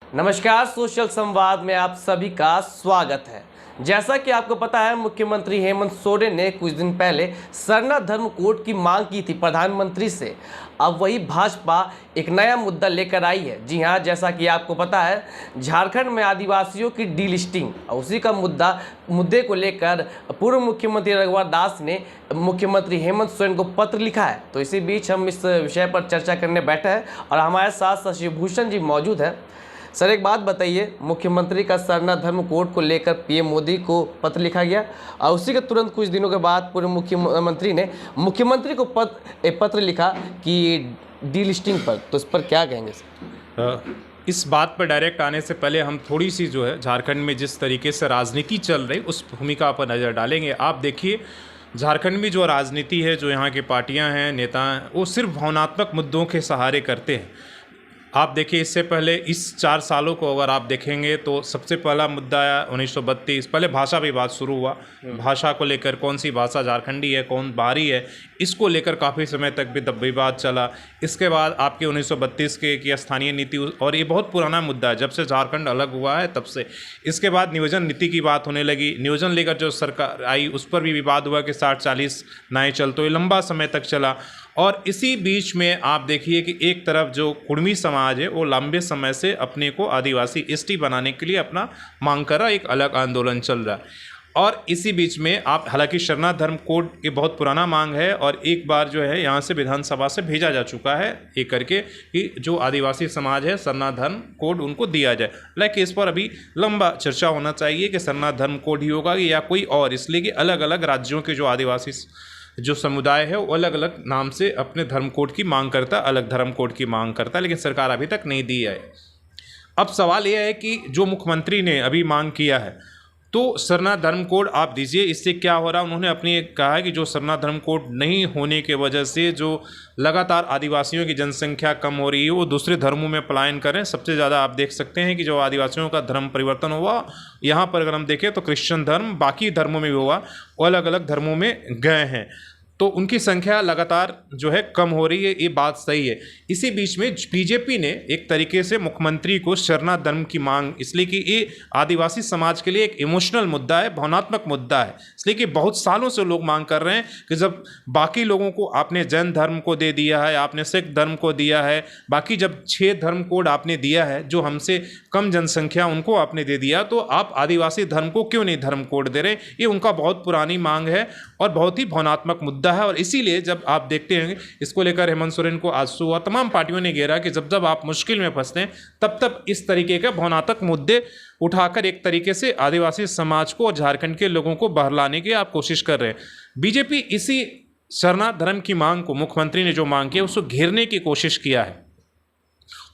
नमस्कार, सोशल संवाद में आप सभी का स्वागत है। जैसा कि आपको पता है, मुख्यमंत्री हेमंत सोरेन ने कुछ दिन पहले सरना धर्म कोड की मांग की थी प्रधानमंत्री से। अब वही भाजपा एक नया मुद्दा लेकर आई है। जी हां, जैसा कि आपको पता है, झारखंड में आदिवासियों की डीलिस्टिंग और उसी का मुद्दे को लेकर पूर्व मुख्यमंत्री रघुवर दास ने मुख्यमंत्री हेमंत सोरेन को पत्र लिखा है। तो इसी बीच हम इस विषय पर चर्चा करने बैठे हैं और हमारे साथ शशिभूषण जी मौजूद हैं। सर, एक बात बताइए, मुख्यमंत्री का सरना धर्म कोड को लेकर पीएम मोदी को पत्र लिखा गया और उसी के तुरंत कुछ दिनों के बाद पूर्व मुख्यमंत्री ने मुख्यमंत्री को पत्र लिखा कि डीलिस्टिंग पर, तो इस पर क्या कहेंगे सर? इस बात पर डायरेक्ट आने से पहले हम थोड़ी सी जो है झारखंड में जिस तरीके से राजनीति चल रही उस भूमिका पर नज़र डालेंगे। आप देखिए, झारखंड में जो राजनीति है, जो यहाँ की पार्टियाँ हैं, नेता हैं, वो सिर्फ भावनात्मक मुद्दों के सहारे करते हैं। आप देखिए, इससे पहले इस 4 सालों को अगर आप देखेंगे तो सबसे पहला मुद्दा आया 1932। पहले भाषा विवाद शुरू हुआ। भाषा को लेकर, कौन सी भाषा झारखंडी है, कौन बाहरी है, इसको लेकर काफ़ी समय तक भी विवाद चला। इसके बाद आपके 1932 के की स्थानीय नीति, और ये बहुत पुराना मुद्दा है, जब से झारखंड अलग हुआ है तब से। इसके बाद नियोजन नीति की बात होने लगी। नियोजन लेकर जो सरकार आई उस पर भी विवाद हुआ कि 60-40 नाएँ चल, तो ये लंबा समय तक चला। और इसी बीच में आप देखिए कि एक तरफ जो कुर्मी समाज है वो लंबे समय से अपने को आदिवासी एसटी बनाने के लिए अपना मांग कर रहा है, एक अलग आंदोलन चल रहा है। और इसी बीच में आप, हालांकि सरना धर्म कोड ये बहुत पुराना मांग है और एक बार जो है यहाँ से विधानसभा से भेजा जा चुका है ये करके कि जो आदिवासी समाज है सरना धर्म कोड उनको दिया जाए। लेकिन इस पर अभी लंबा चर्चा होना चाहिए कि सरना धर्म कोड ही होगा या कोई और, इसलिए कि अलग अलग राज्यों के जो आदिवासी जो समुदाय है वो अलग अलग नाम से अपने धर्म कोड की मांग करता है, अलग धर्म कोड की मांग करता है, लेकिन सरकार अभी तक नहीं दी है। अब सवाल यह है कि जो मुख्यमंत्री ने अभी मांग किया है तो सरना धर्म कोड आप दीजिए, इससे क्या हो रहा है? उन्होंने अपनी कहा है कि जो सरना धर्म कोड नहीं होने के वजह से जो लगातार आदिवासियों की जनसंख्या कम हो रही है वो दूसरे धर्मों में पलायन करें। सबसे ज़्यादा आप देख सकते हैं कि जो आदिवासियों का धर्म परिवर्तन हुआ यहाँ पर अगर हम देखें तो क्रिश्चियन धर्म बाकी धर्मों में भी हुआ, वो अलग अलग धर्मों में गए हैं, तो उनकी संख्या लगातार जो है कम हो रही है, ये बात सही है। इसी बीच में बीजेपी ने एक तरीके से मुख्यमंत्री को सरना धर्म की मांग, इसलिए कि ये आदिवासी समाज के लिए एक इमोशनल मुद्दा है, भावनात्मक मुद्दा है, इसलिए कि बहुत सालों से लोग मांग कर रहे हैं कि जब बाकी लोगों को आपने जैन धर्म को दे दिया है, आपने सिख धर्म को दिया है, बाकी जब 6 धर्म कोड आपने दिया है, जो हमसे कम जनसंख्या उनको आपने दे दिया, तो आप आदिवासी धर्म को क्यों नहीं धर्म कोड दे रहे? ये उनका बहुत पुरानी मांग है और बहुत ही भावनात्मक मुद्दा है। और इसीलिए जब आप देखते हैं इसको लेकर हेमंत सोरेन को आज सुबह तमाम पार्टियों ने घेरा कि जब जब आप मुश्किल में फंसते हैं तब तब इस तरीके के भावनात्मक मुद्दे उठाकर एक तरीके से आदिवासी समाज को और झारखंड के लोगों को बहलाने की आप कोशिश कर रहे हैं। बीजेपी इसी सरना धर्म की मांग को, मुख्यमंत्री ने जो मांग की है उसको घेरने की कोशिश किया है।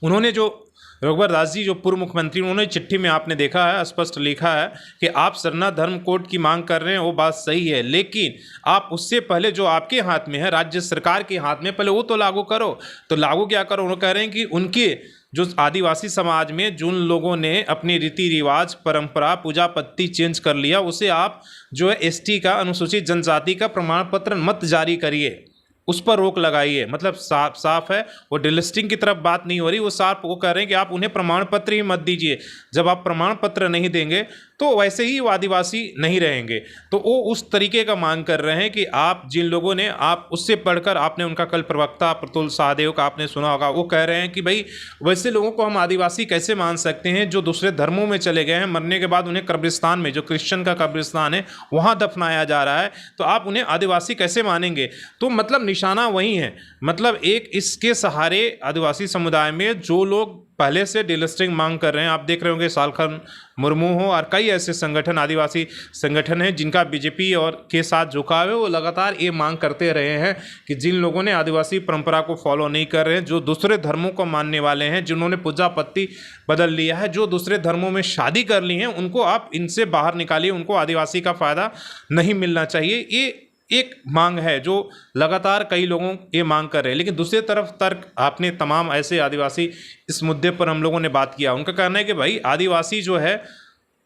उन्होंने जो रघुवर दास जी जो पूर्व मुख्यमंत्री, उन्होंने चिट्ठी में आपने देखा है स्पष्ट लिखा है कि आप सरना धर्म कोड की मांग कर रहे हैं, वो बात सही है, लेकिन आप उससे पहले जो आपके हाथ में है, राज्य सरकार के हाथ में, पहले वो तो लागू करो। तो लागू क्या करो? उन्होंने कह रहे हैं कि उनके जो आदिवासी समाज में जिन लोगों ने अपनी रीति रिवाज, परंपरा, पूजा पत्ती चेंज कर लिया, उसे आप जो है एसटी का, अनुसूचित जनजाति का प्रमाण पत्र मत जारी करिए, उस पर रोक लगाइए। मतलब साफ है, वो डिलिस्टिंग की तरफ बात नहीं हो रही, वो साफ वो कह रहे हैं कि आप उन्हें प्रमाण पत्र ही मत दीजिए। जब आप प्रमाण पत्र नहीं देंगे तो वैसे ही वो आदिवासी नहीं रहेंगे। तो वो उस तरीके का मांग कर रहे हैं कि आप जिन लोगों ने, आप उससे पढ़कर, आपने उनका कल प्रवक्ता प्रतुल सहदेव का आपने सुना होगा, वो कह रहे हैं कि भाई वैसे लोगों को हम आदिवासी कैसे मान सकते हैं जो दूसरे धर्मों में चले गए हैं, मरने के बाद उन्हें कब्रिस्तान में, जो क्रिश्चियन का कब्रिस्तान है वहाँ दफनाया जा रहा है, तो आप उन्हें आदिवासी कैसे मानेंगे? तो मतलब निशाना वही है। मतलब एक इसके सहारे आदिवासी समुदाय में जो लोग पहले से डिलिस्टिंग मांग कर रहे हैं, आप देख रहे होंगे सालखन मुर्मू हो और कई ऐसे संगठन, आदिवासी संगठन हैं जिनका बीजेपी और के साथ झुकाव है, वो लगातार ये मांग करते रहे हैं कि जिन लोगों ने आदिवासी परंपरा को फॉलो नहीं कर रहे हैं, जो दूसरे धर्मों को मानने वाले हैं, जिन्होंने पूजा पत्ती बदल लिया है, जो दूसरे धर्मों में शादी कर ली हैं, उनको आप इनसे बाहर निकालिए, उनको आदिवासी का फ़ायदा नहीं मिलना चाहिए। ये एक मांग है जो लगातार कई लोगों ये मांग कर रहे हैं। लेकिन दूसरी तरफ तर्क आपने तमाम ऐसे आदिवासी, इस मुद्दे पर हम लोगों ने बात किया, उनका कहना है कि भाई आदिवासी जो है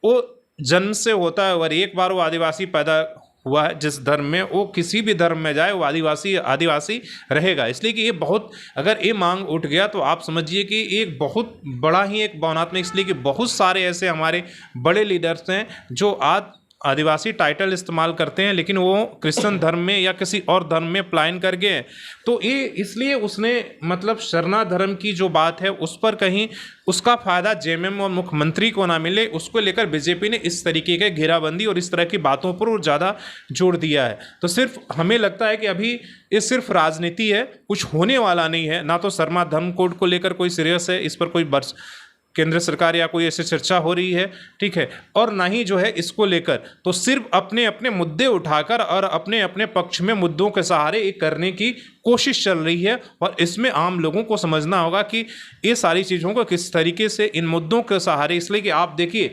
वो जन्म से होता है और एक बार वो आदिवासी पैदा हुआ है, जिस धर्म में वो किसी भी धर्म में जाए वो आदिवासी आदिवासी रहेगा। इसलिए कि ये बहुत, अगर ये मांग उठ गया तो आप समझिए कि एक बहुत बड़ा ही एक भावनात्मक, इसलिए कि बहुत सारे ऐसे हमारे बड़े लीडर्स हैं जो आज आदिवासी टाइटल इस्तेमाल करते हैं लेकिन वो क्रिश्चियन धर्म में या किसी और धर्म में पलायन कर गए। तो ये इसलिए उसने मतलब शरणा धर्म की जो बात है उस पर कहीं उसका फायदा जेएमएम और मुख्यमंत्री को ना मिले, उसको लेकर बीजेपी ने इस तरीके के घेराबंदी और इस तरह की बातों पर और ज़्यादा जोर दिया है। तो सिर्फ हमें लगता है कि अभी ये सिर्फ राजनीति है, कुछ होने वाला नहीं है। ना तो शर्मा धर्म कोड को लेकर कोई सीरियस है, इस पर कोई केंद्र सरकार या कोई ऐसी चर्चा हो रही है, ठीक है, और ना ही जो है इसको लेकर तो सिर्फ अपने अपने मुद्दे उठाकर और अपने अपने पक्ष में मुद्दों के सहारे ये करने की कोशिश चल रही है। और इसमें आम लोगों को समझना होगा कि ये सारी चीज़ों को किस तरीके से इन मुद्दों के सहारे, इसलिए कि आप देखिए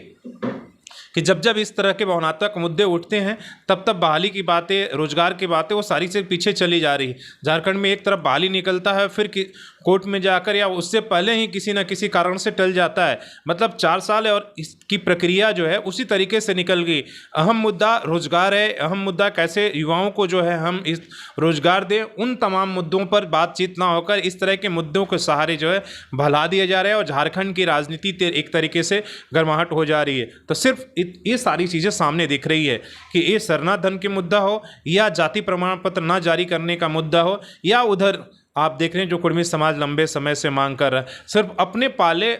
कि जब जब इस तरह के भावनात्मक मुद्दे उठते हैं तब तब बहाली की बातें, रोजगार की बातें, वो सारी से पीछे चली जा रही है। झारखंड में एक तरफ बहाली निकलता है, फिर कोर्ट में जाकर या उससे पहले ही किसी न किसी कारण से टल जाता है। मतलब 4 साल है और इसकी प्रक्रिया जो है उसी तरीके से निकल गई। अहम मुद्दा रोजगार है, अहम मुद्दा कैसे युवाओं को जो है हम इस रोजगार दें, उन तमाम मुद्दों पर बातचीत ना होकर इस तरह के मुद्दों के सहारे जो है भला दिया जा रहा है और झारखंड की राजनीति एक तरीके से गर्माहट हो जा रही है। तो सिर्फ ये सारी चीज़ें सामने दिख रही है कि ये सरना धन के मुद्दा हो या जाति प्रमाण पत्र ना जारी करने का मुद्दा हो या उधर आप देख रहे हैं जो कुर्मी समाज लंबे समय से मांग कर रहा है, सिर्फ अपने पाले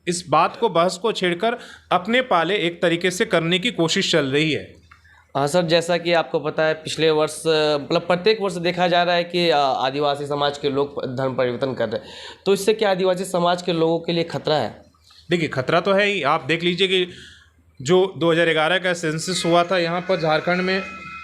इस बात को, बहस को छेड़कर अपने पाले एक तरीके से करने की कोशिश चल रही है। हाँ सर, जैसा कि आपको पता है पिछले वर्ष मतलब प्रत्येक वर्ष देखा जा रहा है कि आदिवासी समाज के लोग धर्म परिवर्तन कर रहे हैं, तो इससे क्या आदिवासी समाज के लोगों के लिए खतरा है? देखिए खतरा तो है ही। आप देख लीजिए कि जो 2011 का सेंसस हुआ था, यहाँ पर झारखंड में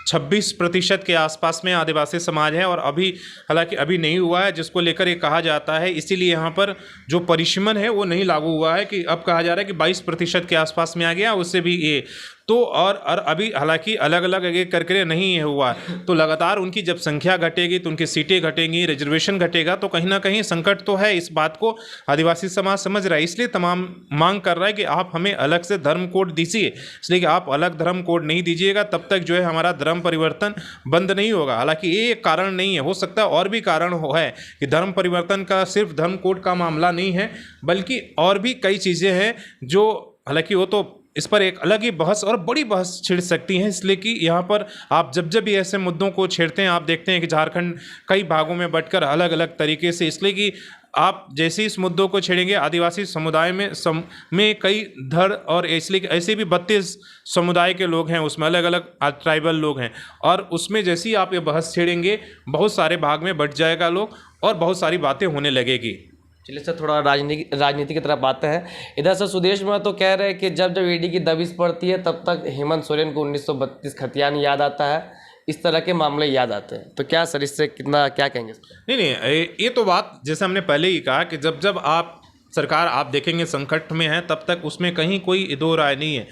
26% के आसपास में आदिवासी समाज है और अभी हालांकि अभी नहीं हुआ है, जिसको लेकर ये कहा जाता है, इसीलिए यहाँ पर जो परिसीमन है वो नहीं लागू हुआ है कि अब कहा जा रहा है कि 22% के आसपास में आ गया, उससे भी ये तो और अभी हालांकि अलग अलग एक करके नहीं हुआ। तो लगातार उनकी जब संख्या घटेगी तो उनकी सीटें घटेंगी, रिजर्वेशन घटेगा, तो कहीं ना कहीं संकट तो है। इस बात को आदिवासी समाज समझ रहा है, इसलिए तमाम मांग कर रहा है कि आप हमें अलग से धर्म कोड दीजिए। इसलिए कि आप अलग धर्म कोड नहीं दीजिएगा तब तक जो है हमारा धर्म परिवर्तन बंद नहीं होगा। हालांकि ये एक कारण नहीं है, हो सकता है और भी कारण है कि धर्म परिवर्तन का सिर्फ धर्म कोड का मामला नहीं है, बल्कि और भी कई चीज़ें हैं जो, हालांकि वो तो इस पर एक अलग ही बहस और बड़ी बहस छिड़ सकती हैं। इसलिए कि यहाँ पर आप जब जब भी ऐसे मुद्दों को छेड़ते हैं, आप देखते हैं कि झारखंड कई भागों में बंटकर अलग अलग तरीके से, इसलिए कि आप जैसे इस मुद्दों को छेड़ेंगे आदिवासी समुदाय में कई धड़ और इसलिए ऐसे भी 32 समुदाय के लोग हैं, उसमें अलग अलग ट्राइबल लोग हैं, और उसमें जैसे ही आप ये बहस छेड़ेंगे बहुत सारे भाग में बंट जाएगा लोग और बहुत सारी बातें होने लगेगी। चलिए सर, थोड़ा राजनीति की तरफ आते हैं। इधर सर सुदेश महतो तो कह रहे हैं कि जब जब ईडी की दबिश पड़ती है तब तक हेमंत सोरेन को 1932 खतियान याद आता है, इस तरह के मामले याद आते हैं। तो क्या सर इससे कितना क्या कहेंगे? नहीं, ये तो बात जैसे हमने पहले ही कहा कि जब जब आप सरकार आप देखेंगे संकट में है तब तक उसमें कहीं कोई दो राय नहीं है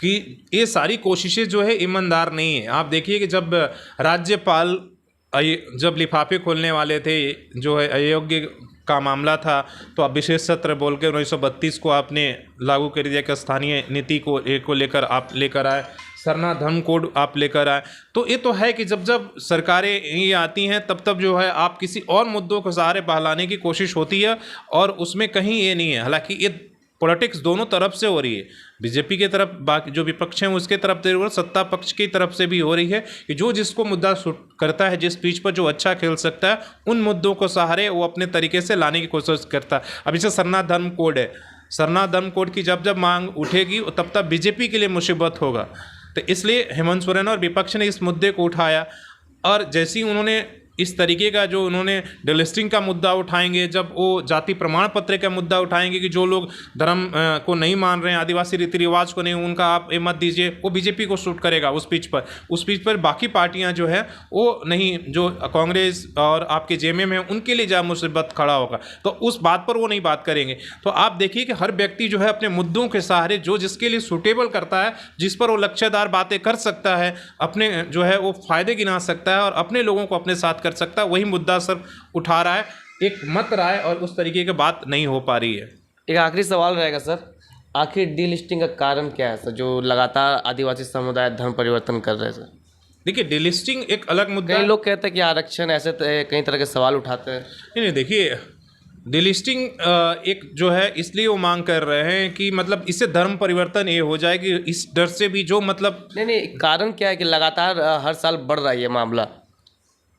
कि ये सारी कोशिशें जो है ईमानदार नहीं है। आप देखिए कि जब राज्यपाल जब लिफाफे खोलने वाले थे, जो है अयोग्य का मामला था, तो आप विशेष सत्र बोल के 1932 को आपने लागू कर दिया कि स्थानीय नीति को लेकर आप लेकर आए, सरना धर्म कोड आप लेकर आए। तो ये तो है कि जब जब सरकारें ये आती हैं तब तब जो है आप किसी और मुद्दों को सहारे बहलाने की कोशिश होती है और उसमें कहीं ये नहीं है। हालांकि ये पॉलिटिक्स दोनों तरफ से हो रही है, बीजेपी के तरफ, बाकी जो विपक्ष हैं उसके तरफ से, और सत्ता पक्ष की तरफ से भी हो रही है कि जो जिसको मुद्दा सूट करता है, जिस पीच पर जो अच्छा खेल सकता है, उन मुद्दों को सहारे वो अपने तरीके से लाने की कोशिश करता है। अब जैसे सरना धर्म कोड है, सरना धर्म कोड की जब जब मांग उठेगी तब तब बीजेपी के लिए मुसीबत होगा। तो इसलिए हेमंत सोरेन और विपक्ष ने इस मुद्दे को उठाया, और जैसे ही उन्होंने इस तरीके का जो उन्होंने डेलिस्टिंग का मुद्दा उठाएंगे, जब वो जाति प्रमाण पत्र का मुद्दा उठाएंगे कि जो लोग धर्म को नहीं मान रहे हैं, आदिवासी रीति रिवाज को नहीं, उनका आप ये मत दीजिए, वो बीजेपी को सूट करेगा उस पीच पर। बाकी पार्टियां जो है वो नहीं, जो कांग्रेस और आपके जेएमएम है उनके लिए जहाँ मुसीबत खड़ा होगा तो उस बात पर वो नहीं बात करेंगे। तो आप देखिए कि हर व्यक्ति जो है अपने मुद्दों के सहारे जो जिसके लिए सूटेबल करता है, जिस पर वो लक्ष्यदार बातें कर सकता है, अपने जो है वो फायदे गिना सकता है और अपने लोगों को अपने साथ कर सकता है, वही मुद्दा सर उठा रहा है। एक मत राय और उस तरीके की बात नहीं हो पा रही है। एक आखिरी सवाल रहेगा सर, आखिर डीलिस्टिंग का कारण क्या है सर, जो लगातार आदिवासी समुदाय धर्म परिवर्तन कर रहे हैं सर? देखिए डिलिस्टिंग एक अलग मुद्दा कई लोग कहते हैं कि आरक्षण ऐसे कई तरह के सवाल उठाते हैं। नहीं, देखिए डिलिस्टिंग एक जो है इसलिए वो मांग कर रहे हैं कि मतलब इससे धर्म परिवर्तन ये हो जाए कि इस डर से भी जो मतलब नहीं, कारण क्या है कि लगातार हर साल बढ़ रहा है ये मामला,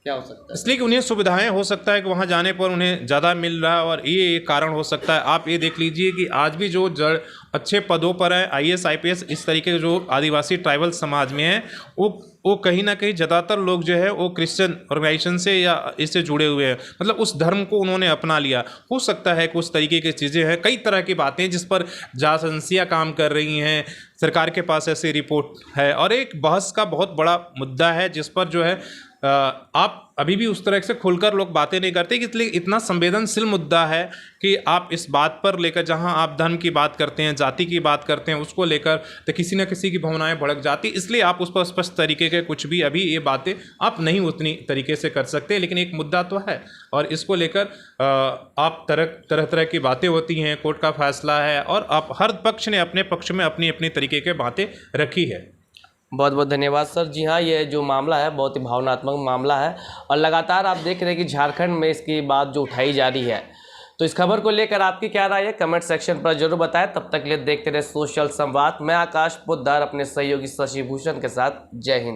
क्या हो सकता है? इसलिए कि उन्हें सुविधाएं हो सकता है कि वहाँ जाने पर उन्हें ज़्यादा मिल रहा है, और ये एक कारण हो सकता है। आप ये देख लीजिए कि आज भी जो जड़ अच्छे पदों पर है, IAS IPS इस तरीके के जो आदिवासी ट्राइबल समाज में है, वो कहीं ना कहीं ज़्यादातर लोग जो है वो क्रिश्चियन ऑर्गेनाइजेशन से या इससे जुड़े हुए हैं, मतलब उस धर्म को उन्होंने अपना लिया। हो सकता है कुछ तरीके की चीज़ें हैं, कई तरह की बातें जिस पर जांच एजेंसियाँ काम कर रही हैं, सरकार के पास ऐसी रिपोर्ट है, और एक बहस का बहुत बड़ा मुद्दा है जिस पर जो है आप अभी भी उस तरह से खुलकर लोग बातें नहीं करते, कि इसलिए इतना संवेदनशील मुद्दा है कि आप इस बात पर लेकर, जहां आप धर्म की बात करते हैं, जाति की बात करते हैं, उसको लेकर तो किसी न किसी की भावनाएं भड़क जाती, इसलिए आप उस पर स्पष्ट तरीके के कुछ भी अभी ये बातें आप नहीं उतनी तरीके से कर सकते। लेकिन एक मुद्दा तो है, और इसको लेकर आप तरह तरह की बातें होती हैं, कोर्ट का फैसला है, और आप हर पक्ष ने अपने पक्ष में अपनी अपनी तरीके के बातें रखी है। बहुत बहुत धन्यवाद सर। जी हाँ, ये जो मामला है बहुत ही भावनात्मक मामला है, और लगातार आप देख रहे हैं कि झारखंड में इसकी बात जो उठाई जा रही है। तो इस खबर को लेकर आपकी क्या राय है, कमेंट सेक्शन पर जरूर बताएं। तब तक के लिए देखते रहे सोशल संवाद। मैं आकाश पोद्दार अपने सहयोगी शशि भूषण के साथ। जय हिंद।